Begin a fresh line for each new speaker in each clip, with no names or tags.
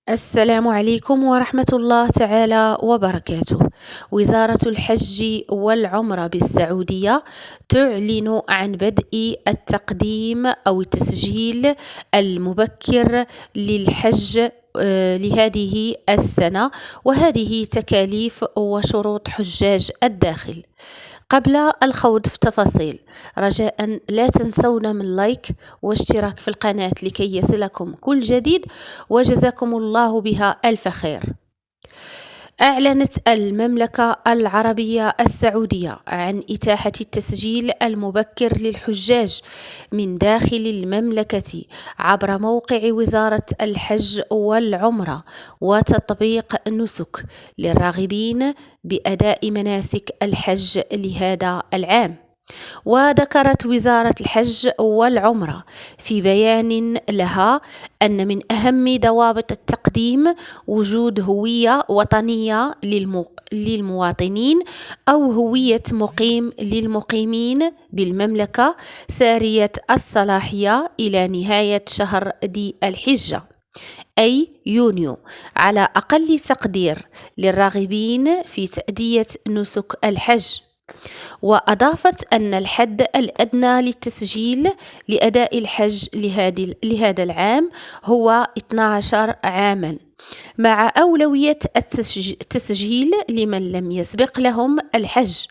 السلام عليكم ورحمة الله تعالى وبركاته. وزارة الحج والعمرة بالسعودية تعلن عن بدء التقديم أو التسجيل المبكر للحج لهذه السنة، وهذه تكاليف وشروط حجاج الداخل. قبل الخوض في التفاصيل، رجاء لا تنسونا من لايك واشتراك في القناة لكي يصلكم كل جديد، وجزاكم الله بها ألف خير. أعلنت المملكة العربية السعودية عن إتاحة التسجيل المبكر للحجاج من داخل المملكة عبر موقع وزارة الحج والعمرة وتطبيق نسك للراغبين بأداء مناسك الحج لهذا العام. وذكرت وزارة الحج والعمرة في بيان لها أن من أهم ضوابط التقديم وجود هوية وطنية للمواطنين أو هوية مقيم للمقيمين بالمملكة سارية الصلاحية إلى نهاية شهر ذي الحجة، أي يونيو، على أقل تقدير للراغبين في تأدية نسك الحج. وأضافت أن الحد الأدنى للتسجيل لأداء الحج لهذا العام هو 12 عاما، مع أولوية التسجيل لمن لم يسبق لهم الحج.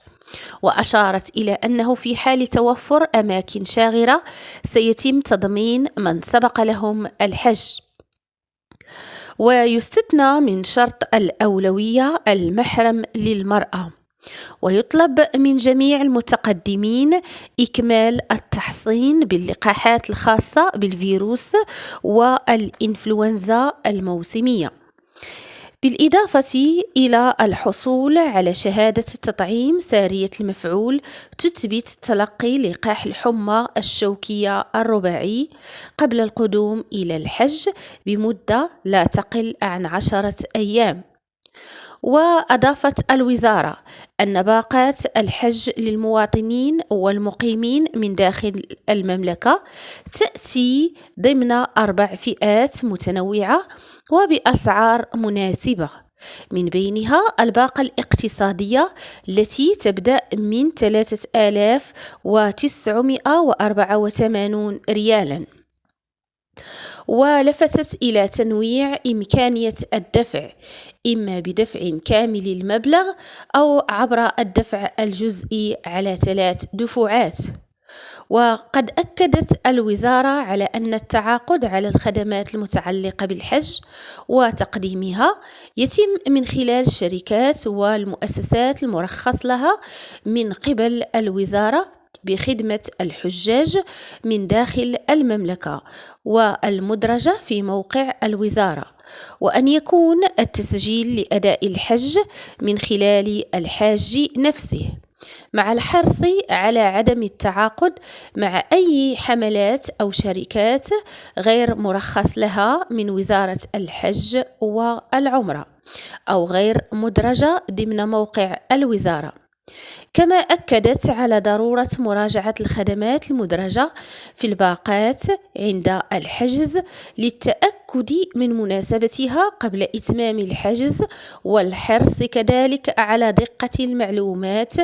وأشارت إلى أنه في حال توفر أماكن شاغرة سيتم تضمين من سبق لهم الحج. ويستثنى من شرط الأولوية المحرم للمرأة. ويطلب من جميع المتقدمين إكمال التحصين باللقاحات الخاصة بالفيروس والإنفلونزا الموسمية، بالإضافة إلى الحصول على شهادة تطعيم سارية المفعول تثبت تلقي لقاح الحمى الشوكية الرباعي قبل القدوم إلى الحج بمدة لا تقل عن 10 أيام. وأضافت الوزارة أن باقات الحج للمواطنين والمقيمين من داخل المملكة تأتي ضمن 4 فئات متنوعة وبأسعار مناسبة، من بينها الباقة الاقتصادية التي تبدأ من 3984 ريالا. ولفتت إلى تنويع إمكانية الدفع، إما بدفع كامل المبلغ أو عبر الدفع الجزئي على 3 دفعات. وقد أكدت الوزارة على أن التعاقد على الخدمات المتعلقة بالحج وتقديمها يتم من خلال الشركات والمؤسسات المرخص لها من قبل الوزارة بخدمة الحجاج من داخل المملكة والمدرجة في موقع الوزارة، وأن يكون التسجيل لأداء الحج من خلال الحاج نفسه، مع الحرص على عدم التعاقد مع أي حملات أو شركات غير مرخص لها من وزارة الحج والعمرة أو غير مدرجة ضمن موقع الوزارة. كما أكدت على ضرورة مراجعة الخدمات المدرجة في الباقات عند الحجز للتأكد من مناسبتها قبل إتمام الحجز، والحرص كذلك على دقة المعلومات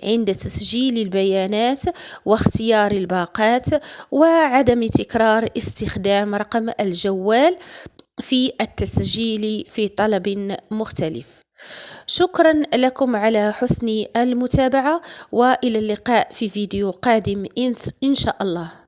عند تسجيل البيانات واختيار الباقات، وعدم تكرار استخدام رقم الجوال في التسجيل في طلب مختلف. شكرا لكم على حسن المتابعة، وإلى اللقاء في فيديو قادم إن شاء الله.